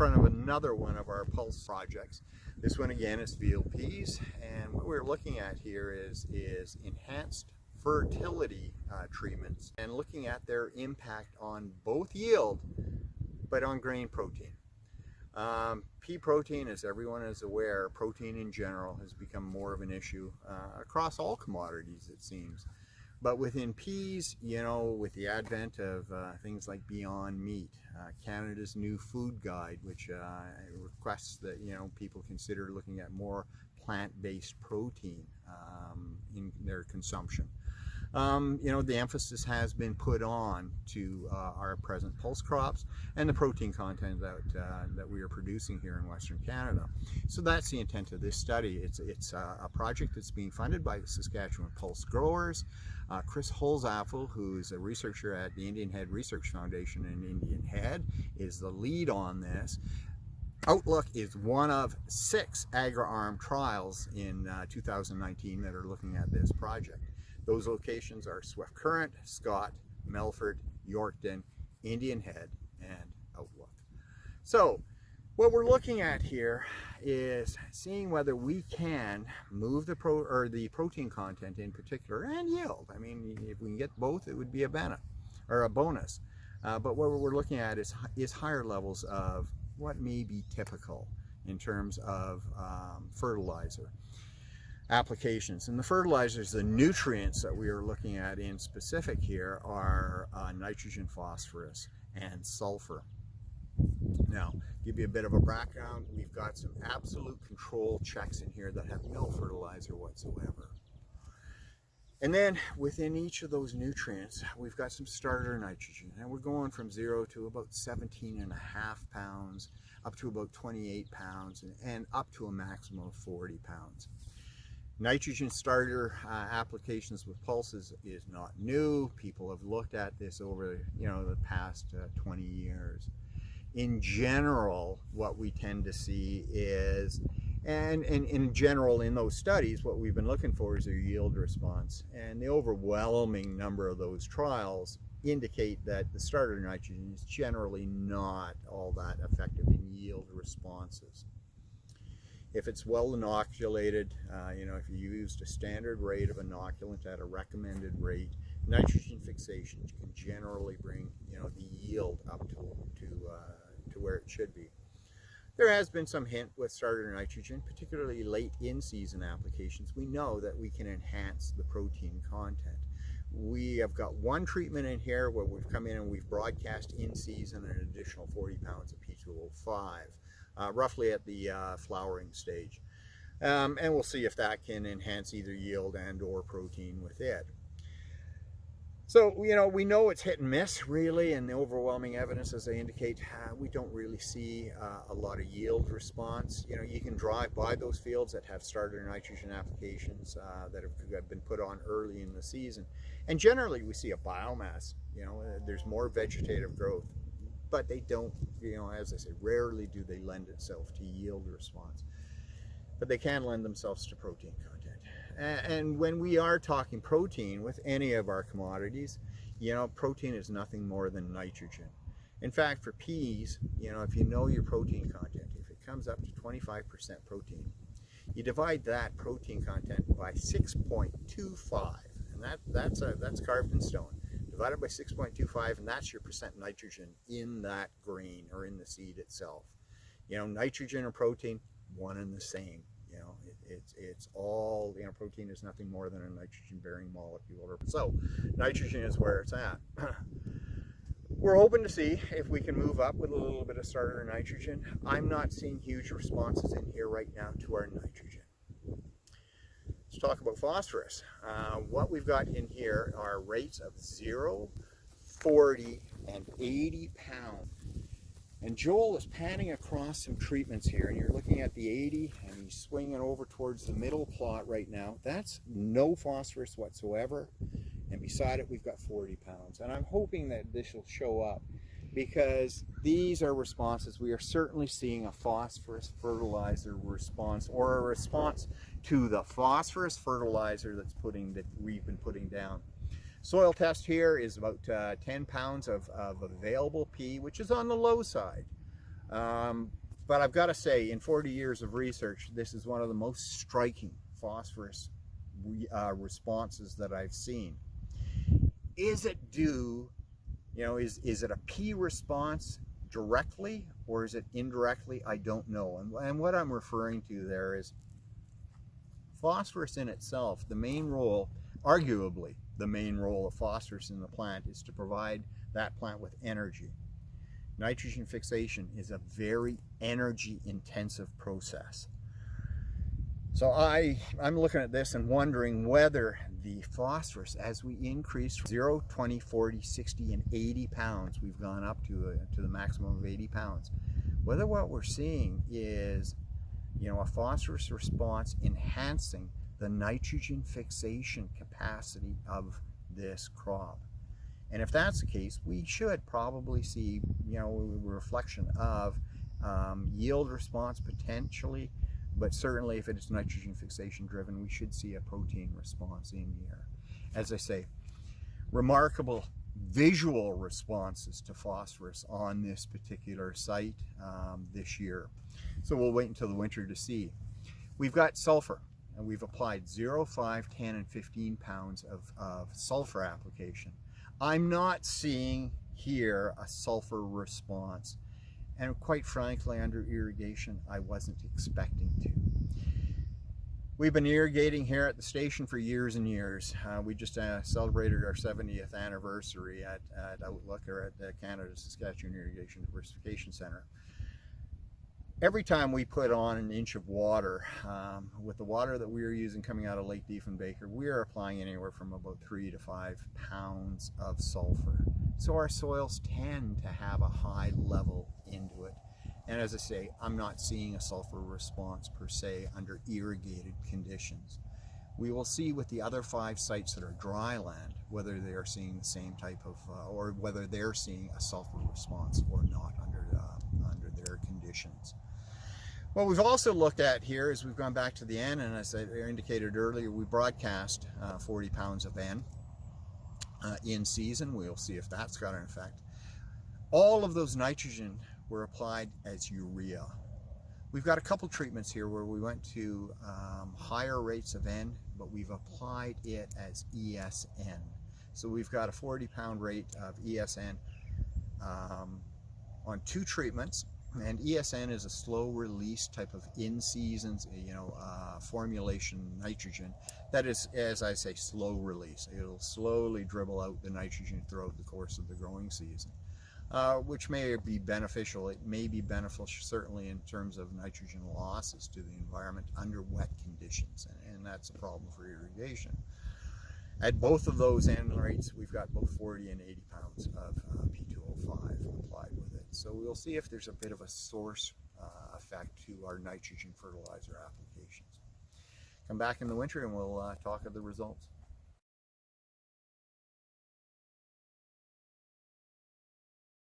front of another one of our pulse projects. This one again is field peas, and what we're looking at here is enhanced fertility treatments and looking at their impact on both yield but on grain protein. Pea protein, as everyone is aware, protein in general has become more of an issue across all commodities, it seems. But within peas, you know, with the advent of things like Beyond Meat, Canada's new food guide, which requests that, you know, people consider looking at more plant-based protein in their consumption. You know, the emphasis has been put on to our present pulse crops and the protein content that we are producing here in Western Canada. So that's the intent of this study. It's a project that's being funded by the Saskatchewan Pule Growers. Chris Holzapfel, who's a researcher at the Indian Head Research Foundation in Indian Head, is the lead on this. Outlook is one of 6 agri-arm trials in 2019 that are looking at this project. Those locations are Swift Current, Scott, Melfort, Yorkton, Indian Head, and Outlook. So what we're looking at here is seeing whether we can move the protein content in particular and yield. I mean, if we can get both, it would be a bonus. But what we're looking at is higher levels of what may be typical in terms of fertilizer applications. And the fertilizers, the nutrients that we are looking at in specific here are nitrogen, phosphorus, and sulfur. Now, give you a bit of a background, we've got some absolute control checks in here that have no fertilizer whatsoever. And then within each of those nutrients, we've got some starter nitrogen, and we're going from 0 to about 17.5 pounds, up to about 28 pounds, and up to a maximum of 40 pounds. Nitrogen starter applications with pulses is not new. People have looked at this over, you know, the past 20 years. In general, what we tend to see is, and in general in those studies, what we've been looking for is a yield response. And the overwhelming number of those trials indicate that the starter nitrogen is generally not all that effective in yield responses. If it's well inoculated, you know, if you used a standard rate of inoculant at a recommended rate, nitrogen fixation can generally bring, you know, the yield up to where it should be. There has been some hint with starter nitrogen, particularly late in season applications. We know that we can enhance the protein content. We have got one treatment in here where we've come in and we've broadcast in season an additional 40 pounds of P2O5. Roughly at the flowering stage, and we'll see if that can enhance either yield and or protein with it. So, you know, we know it's hit and miss really, and the overwhelming evidence, as I indicate, we don't really see a lot of yield response. You know, you can drive by those fields that have starter nitrogen applications that have been put on early in the season, and generally we see a biomass. You know, there's more vegetative growth, but they don't, you know, as I say, rarely do they lend itself to yield response. But they can lend themselves to protein content. And when we are talking protein with any of our commodities, you know, protein is nothing more than nitrogen. In fact, for peas, you know, if you know your protein content, if it comes up to 25% protein, you divide that protein content by 6.25, and that's carved in stone. Divided by 6.25, and that's your percent nitrogen in that grain or in the seed itself. You know, nitrogen or protein, one and the same. You know, it's all, you know, protein is nothing more than a nitrogen-bearing molecule. So nitrogen is where it's at. We're hoping to see if we can move up with a little bit of starter nitrogen. I'm not seeing huge responses in here right now to our nitrogen. Let's talk about phosphorus. What we've got in here are rates of 0, 40, and 80 pounds. And Joel is panning across some treatments here, and you're looking at the 80, and he's swinging over towards the middle plot right now. That's no phosphorus whatsoever, and beside it we've got 40 pounds. And I'm hoping that this will show up, because these are responses. We are certainly seeing a phosphorus fertilizer response, or a response to the phosphorus fertilizer that we've been putting down. Soil test here is about 10 pounds of available P, which is on the low side. But I've got to say, in 40 years of research, this is one of the most striking phosphorus responses that I've seen. Is it due, is it a P response directly or is it indirectly? I don't know. And what I'm referring to there is phosphorus in itself. The main role, arguably the main role of phosphorus in the plant, is to provide that plant with energy. Nitrogen fixation is a very energy intensive process. So I'm looking at this and wondering whether the phosphorus, as we increase 0, 20, 40, 60, and 80 pounds, we've gone up to the maximum of 80 pounds, whether what we're seeing is, a phosphorus response enhancing the nitrogen fixation capacity of this crop. And if that's the case, we should probably see, a reflection of yield response potentially, but certainly if it is nitrogen fixation driven, we should see a protein response in here. As I say, remarkable visual responses to phosphorus on this particular site this year. So we'll wait until the winter to see. We've got sulfur, and we've applied 0, 5, 10, and 15 pounds of sulfur application. I'm not seeing here a sulfur response, and quite frankly, under irrigation, I wasn't expecting to. We've been irrigating here at the station for years and years. We just celebrated our 70th anniversary at Outlook, or at the Canada-Saskatchewan Irrigation Diversification Center. Every time we put on an inch of water, with the water that we are using coming out of Lake Diefenbaker, we are applying anywhere from about 3 to 5 pounds of sulfur. So our soils tend to have a high level into it. And as I say, I'm not seeing a sulfur response per se under irrigated conditions. We will see with the other 5 sites that are dry land whether they are seeing the same type of, or whether they're seeing a sulfur response or not under their conditions. What we've also looked at here is we've gone back to the N, and as I indicated earlier, we broadcast 40 pounds of N in season. We'll see if that's got an effect. All of those nitrogen were applied as urea. We've got a couple treatments here where we went to higher rates of N, but we've applied it as ESN. So we've got a 40-pound rate of ESN on 2 treatments. And ESN is a slow release type of in-season, formulation nitrogen that is, as I say, slow release. It'll slowly dribble out the nitrogen throughout the course of the growing season, which may be beneficial. It may be beneficial certainly in terms of nitrogen losses to the environment under wet conditions, and that's a problem for irrigation. At both of those N rates, we've got both 40 and 80 pounds of P2O5 applied with it. So we'll see if there's a bit of a source effect to our nitrogen fertilizer applications. Come back in the winter and we'll talk of the results.